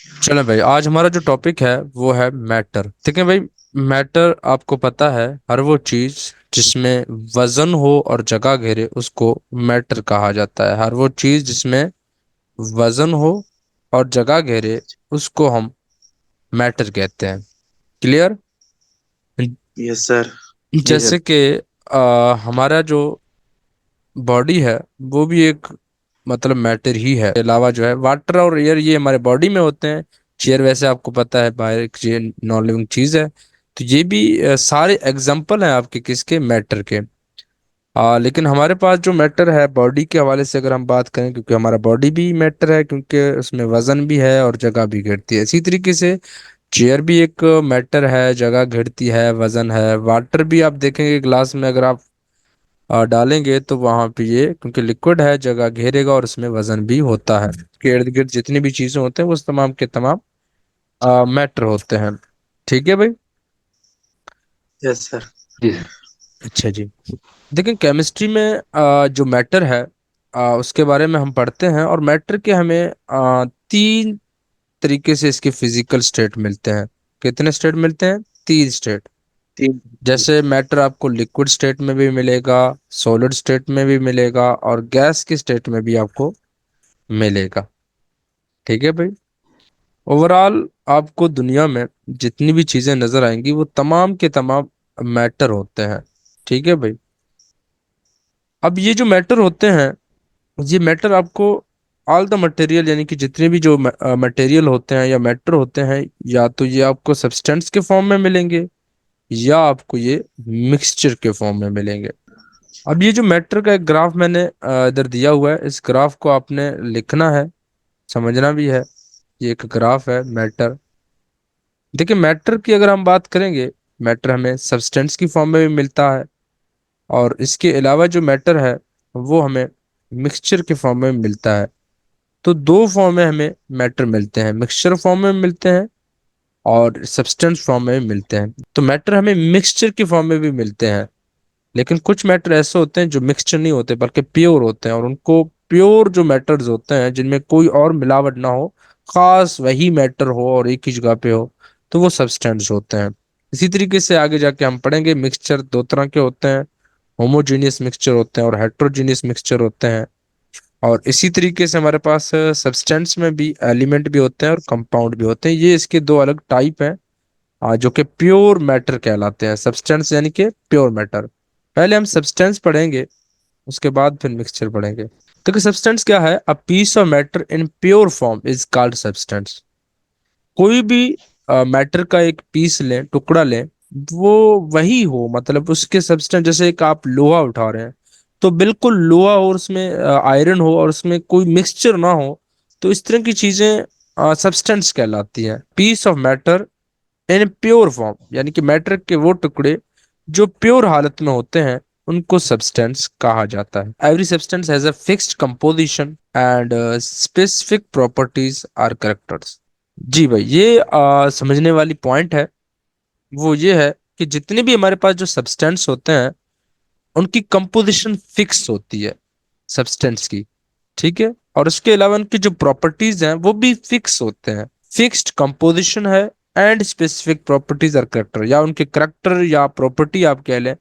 चलो भाई, आज हमारा जो टॉपिक है वो है मैटर। ठीक है भाई। मैटर आपको पता है, हर वो चीज जिसमें वजन हो और जगह घेरे उसको मैटर कहा जाता है। हर वो चीज जिसमें वजन हो और जगह घेरे उसको हम मैटर कहते हैं। क्लियर। Yes sir. जी जैसे सर। कि हमारा जो बॉडी है वो भी एक मतलब मैटर ही है। के अलावा जो है वाटर और एयर ये हमारे बॉडी में होते हैं। चेयर वैसे आपको पता है बाहर एक नॉन लिविंग चीज है। तो ये भी सारे एग्जाम्पल हैं आपके किसके मैटर के। लेकिन हमारे पास जो मैटर है बॉडी के हवाले से अगर हम बात करें, क्योंकि हमारा बॉडी भी मैटर है, क्योंकि उसमें वजन भी है और जगह भी घेरती है। इसी तरीके से चेयर भी एक मैटर है, जगह घेरती है, वजन है। वाटर भी आप देखेंगे ग्लास में अगर आप डालेंगे तो वहां पे ये क्योंकि लिक्विड है जगह घेरेगा और उसमें वजन भी होता है। के इर्द गिर्द जितनी भी चीजें होते हैं वो तमाम के तमाम मैटर होते हैं। ठीक है भाई। Yes sir. जी सर। अच्छा जी। देखिए केमिस्ट्री में जो मैटर है उसके बारे में हम पढ़ते हैं, और मैटर के हमें तीन तरीके से इसके फिजिकल स्टेट मिलते हैं। कितने स्टेट मिलते हैं? तीन स्टेट। तीन। जैसे मैटर आपको लिक्विड स्टेट में भी मिलेगा, सॉलिड स्टेट में भी मिलेगा, और गैस की स्टेट में भी आपको मिलेगा। ठीक है भाई। ओवरऑल आपको दुनिया में जितनी भी चीजें नजर आएंगी वो तमाम के तमाम मैटर होते हैं। ठीक है भाई। अब ये जो मैटर होते हैं, ये मैटर आपको ऑल द मटेरियल यानी कि जितने भी जो मटेरियल होते हैं या मैटर होते हैं, या तो ये आपको सब्सटेंस के फॉर्म में मिलेंगे या आपको ये मिक्सचर के फॉर्म में मिलेंगे। अब ये जो मैटर का एक ग्राफ मैंने इधर दिया हुआ है, इस ग्राफ को आपने लिखना है, समझना भी है। ये एक ग्राफ है मैटर। देखिए मैटर की अगर हम बात करेंगे, मैटर हमें सब्सटेंस की फॉर्म में भी मिलता है, और इसके अलावा जो मैटर है वो हमें मिक्सचर के फॉर्म में मिलता है। तो दो फॉर्म में हमें मैटर मिलते हैं, मिक्सचर फॉर्म में मिलते हैं और सब्सटेंस फॉर्म में भी मिलते हैं। तो मैटर हमें मिक्सचर के फॉर्म में भी मिलते हैं, लेकिन कुछ मैटर ऐसे होते हैं जो मिक्सचर नहीं होते बल्कि प्योर होते हैं, और उनको प्योर जो मैटर्स होते हैं जिनमें कोई और मिलावट ना हो, खास वही मैटर हो और एक ही जगह पे हो, तो वो सब्सटेंस होते हैं। इसी तरीके से आगे जाके हम पढ़ेंगे मिक्सचर दो तरह के होते हैं, होमोजेनियस मिक्सचर होते हैं और हेट्रोजेनियस मिक्सचर होते हैं। और इसी तरीके से हमारे पास सब्सटेंस में भी एलिमेंट भी होते हैं और कंपाउंड भी होते हैं। ये इसके दो अलग टाइप हैं, जो कि प्योर मैटर कहलाते हैं। सब्सटेंस यानी कि प्योर मैटर। पहले हम सब्सटेंस पढ़ेंगे, उसके बाद फिर मिक्सचर पढ़ेंगे। तो सब्सटेंस क्या है? A piece of matter in pure form is called substance. कोई भी मैटर का एक पीस लें, टुकड़ा लें, वो वही हो, मतलब उसके सब्सटेंस। जैसे एक आप लोहा उठा रहे हैं, तो बिल्कुल लोहा और उसमें आयरन हो और उसमें कोई मिक्सचर ना हो, तो इस तरह की चीजें सब्सटेंस कहलाती हैं। Piece of matter in pure form यानी कि मैटर के वो टुकड़े जो प्योर हालत में होते हैं उनको सब्सटेंस कहा जाता है। Every substance has a fixed composition and specific properties are characters. जी भाई, ये समझने वाली पॉइंट है। वो ये है कि जितने भी हमारे पास जो सब्सटेंस होते हैं उनकी कंपोजिशन फिक्स होती है सब्सटेंस की। ठीक है। और उसके अलावा उनकी जो प्रॉपर्टीज हैं वो भी फिक्स होते हैं। फिक्स्ड कंपोजिशन है एंड स्पेसिफिक प्रॉपर्टीज और करेक्टर, या उनके करेक्टर या प्रॉपर्टी आप कह लें,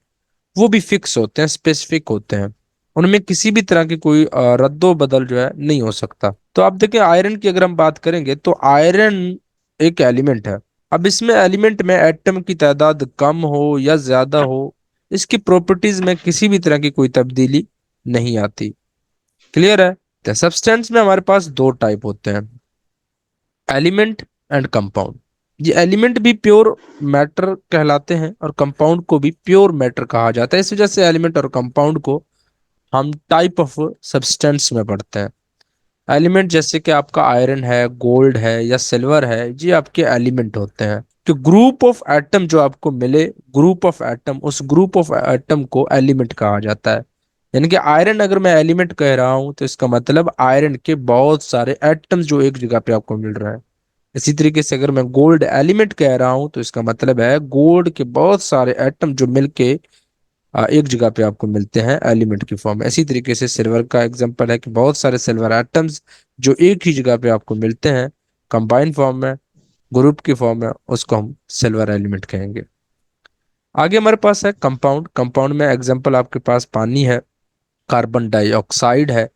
वो भी फिक्स होते हैं, स्पेसिफिक होते हैं। उनमें किसी भी तरह की कोई रद्दो बदल जो है नहीं हो सकता। तो आप देखिए आयरन की अगर हम बात करेंगे तो आयरन एक एलिमेंट है। अब इसमें एलिमेंट में एटम की तादाद कम हो या ज्यादा हो, इसकी प्रॉपर्टीज में किसी भी तरह की कोई तब्दीली नहीं आती। क्लियर है? तो सब्सटेंस में हमारे पास दो टाइप होते हैं, एलिमेंट एंड कंपाउंड। ये एलिमेंट भी प्योर मैटर कहलाते हैं और कंपाउंड को भी प्योर मैटर कहा जाता है। इस वजह से एलिमेंट और कंपाउंड को हम टाइप ऑफ सब्सटेंस में पढ़ते हैं। एलिमेंट जैसे कि आपका आयरन है, गोल्ड है या सिल्वर है, ये आपके एलिमेंट होते हैं। तो ग्रुप ऑफ एटम जो आपको मिले, ग्रुप ऑफ एटम, उस ग्रुप ऑफ एटम को एलिमेंट कहा जाता है। यानी कि आयरन अगर मैं एलिमेंट कह रहा हूं तो इसका मतलब आयरन के बहुत सारे एटम्स जो एक जगह पे आपको मिल रहे हैं। इसी तरीके से अगर मैं गोल्ड एलिमेंट कह रहा हूं तो इसका मतलब है गोल्ड के बहुत सारे एटम जो मिलके एक जगह पे आपको मिलते हैं एलिमेंट की फॉर्म में। इसी तरीके से सिल्वर का एग्जांपल है कि बहुत सारे सिल्वर एटम्स जो एक ही जगह पे आपको मिलते हैं कंबाइन फॉर्म में, ग्रुप की फॉर्म में, उसको हम सिल्वर एलिमेंट कहेंगे। आगे हमारे पास है कंपाउंड। कंपाउंड में एग्जांपल आपके पास पानी है, कार्बन डाइऑक्साइड है,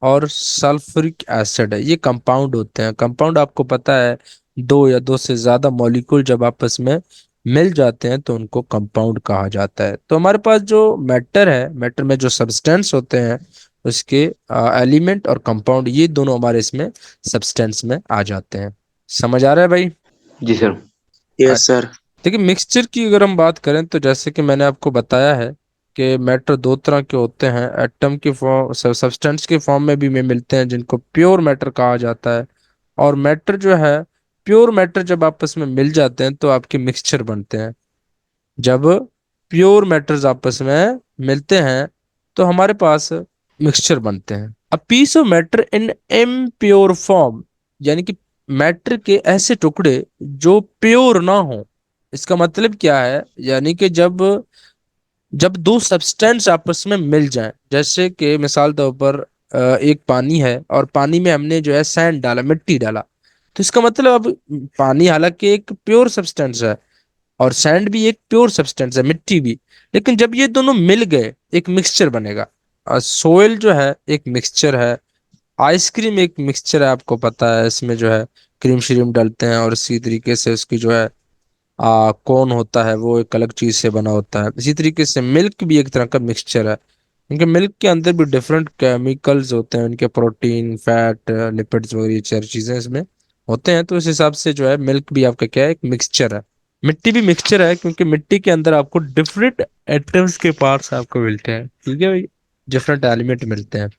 और सल्फ्यूरिक एसिड है। ये कंपाउंड होते हैं। कंपाउंड आपको पता है, दो या दो से ज्यादा मॉलिक्यूल जब आपस में मिल जाते हैं तो उनको कंपाउंड कहा जाता है। तो हमारे पास जो मैटर है, मैटर में जो सब्सटेंस होते हैं उसके एलिमेंट और कंपाउंड, ये दोनों हमारे इसमें सब्सटेंस में आ जाते हैं। समझ आ रहा है भाई? जी सर। Yes, sir. देखिए मिक्सचर की अगर हम बात करें तो जैसे कि मैंने आपको बताया है कि मैटर दो तरह के होते हैं। एटम की फॉर्म, सब्सटेंस के फॉर्म में भी में मिलते हैं जिनको प्योर मैटर कहा जाता है। और मैटर जो है, प्योर मैटर जब आपस में मिल जाते हैं तो आपके मिक्सचर बनते हैं। जब प्योर मैटर्स आपस में मिलते हैं तो हमारे पास मिक्सचर बनते हैं। A piece of matter in impure form, यानी कि मैटर के ऐसे टुकड़े जो प्योर ना हो। इसका मतलब क्या है, यानी कि जब जब दो सब्सटेंस आपस में मिल जाएं, जैसे कि मिसाल तौर पर एक पानी है और पानी में हमने जो है सैंड डाला, मिट्टी डाला, तो इसका मतलब अब पानी हालांकि एक प्योर सब्सटेंस है और सैंड भी एक प्योर सब्सटेंस है, मिट्टी भी। लेकिन जब ये दोनों मिल गए एक मिक्सचर बनेगा। सोयल जो है एक मिक्सचर है, आइसक्रीम एक मिक्सचर है, आपको पता है इसमें जो है क्रीम श्रीम डालते हैं और इसी तरीके से उसकी जो है कौन होता है वो एक अलग चीज से बना होता है। इसी तरीके से मिल्क भी एक तरह का मिक्सचर है, क्योंकि मिल्क के अंदर भी डिफरेंट केमिकल्स होते हैं, उनके प्रोटीन, फैट, लिपिड्स वगैरह ये सारी चीजें इसमें होते हैं। तो इस हिसाब से जो है मिल्क भी आपका क्या है, एक मिक्सचर है। मिट्टी भी मिक्सचर है, क्योंकि मिट्टी के अंदर आपको डिफरेंट एटम्स के पार्ट्स आपको मिलते हैं, ठीक है भाई, डिफरेंट एलिमेंट मिलते हैं।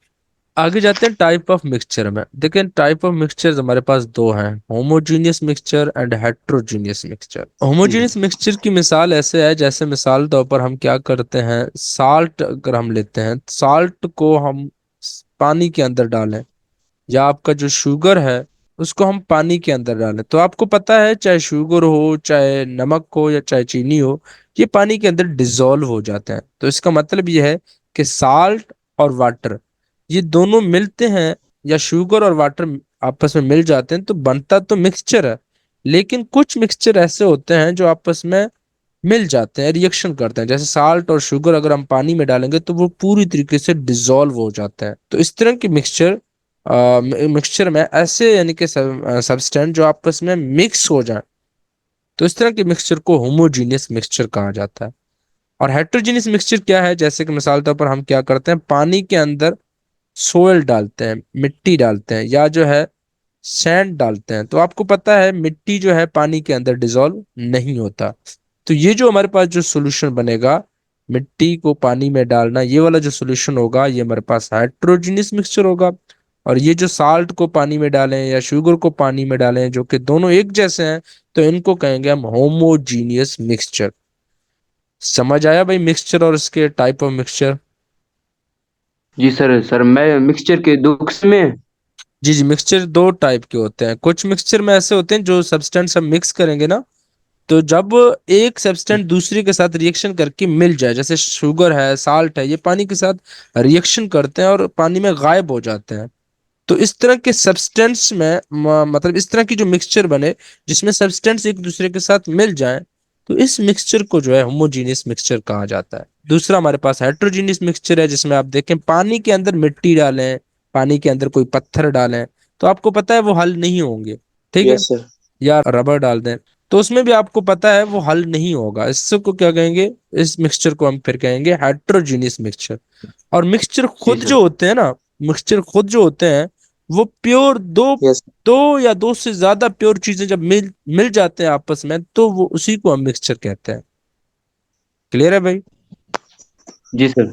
आगे जाते हैं टाइप ऑफ मिक्सचर में। देखिए टाइप ऑफ मिक्सचर हमारे पास दो हैं, homogeneous mixture and heterogeneous mixture. जी होमोजीनियस मिक्सचर की मिसाल ऐसे है, जैसे मिसाल तौर पर हम क्या करते हैं, साल्ट अगर हम लेते हैं, साल्ट को हम पानी के अंदर डालें, या आपका जो शुगर है उसको हम पानी के अंदर डालें, तो आपको पता है चाहे शुगर हो, चाहे नमक हो, या चाहे चीनी हो, ये पानी के अंदर डिसॉल्व हो जाते हैं। तो इसका मतलब ये है कि साल्ट और वाटर ये दोनों मिलते हैं, या शुगर और वाटर आपस में मिल जाते हैं तो बनता तो मिक्सचर है। लेकिन कुछ मिक्सचर ऐसे होते हैं जो आपस में मिल जाते हैं, रिएक्शन करते हैं, जैसे साल्ट और शुगर अगर हम पानी में डालेंगे तो वो पूरी तरीके से डिसॉल्व हो जाते हैं। तो इस तरह के मिक्सचर में ऐसे यानी कि सब्सटेंस जो आपस में मिक्स हो जाए, तो इस तरह के मिक्सचर को होमोजीनियस मिक्सचर कहा जाता है। और हेट्रोजीनियस मिक्सचर क्या है, जैसे कि मिसाल तौर पर हम क्या करते हैं, पानी के अंदर सोयल डालते हैं, मिट्टी डालते हैं, या जो है सैंड डालते हैं, तो आपको पता है मिट्टी जो है पानी के अंदर डिसॉल्व नहीं होता। तो ये जो हमारे पास जो सोल्यूशन बनेगा, मिट्टी को पानी में डालना, ये वाला जो सोल्यूशन होगा ये हमारे पास हाइड्रोजीनियस मिक्सचर होगा। और ये जो साल्ट को पानी में डालें या शुगर को पानी में डालें, जो कि दोनों एक जैसे हैं, तो इनको कहेंगे हम होमोजीनियस मिक्सचर। समझ आया भाई मिक्सचर और इसके टाइप ऑफ मिक्सचर? जी सर। सर मैं मिक्सचर के दो किस्में हैं। जी जी, मिक्सचर दो टाइप के होते हैं। कुछ मिक्सचर में ऐसे होते हैं जो सब्सटेंस हम मिक्स करेंगे ना, तो जब एक सब्सटेंस दूसरे के साथ रिएक्शन करके मिल जाए, जैसे शुगर है, साल्ट है, ये पानी के साथ रिएक्शन करते हैं और पानी में गायब हो जाते हैं। तो इस तरह के सब्सटेंस में मतलब इस तरह की जो मिक्सचर बने जिसमें सब्सटेंस एक दूसरे के साथ मिल जाए, तो इस मिक्सचर को जो है होमोजीनियस मिक्सचर कहा जाता है। दूसरा हमारे पास हेट्रोजीनियस मिक्सचर है, जिसमें आप देखें पानी के अंदर मिट्टी डालें, पानी के अंदर कोई पत्थर डालें, तो आपको पता है वो हल नहीं होंगे, ठीक है, Yes, sir. या रबर डाल दें, तो उसमें भी आपको पता है वो हल नहीं होगा। इससे को क्या कहेंगे, इस मिक्सचर को हम फिर कहेंगे हेट्रोजीनियस मिक्सचर। और मिक्सचर जी खुद सर। जो होते हैं ना, मिक्सचर खुद जो होते हैं वो प्योर दो Yes. दो या दो से ज्यादा प्योर चीजें जब मिल मिल जाते हैं आपस में, तो वो उसी को हम मिक्सचर कहते हैं। क्लियर है भाई? जी सर।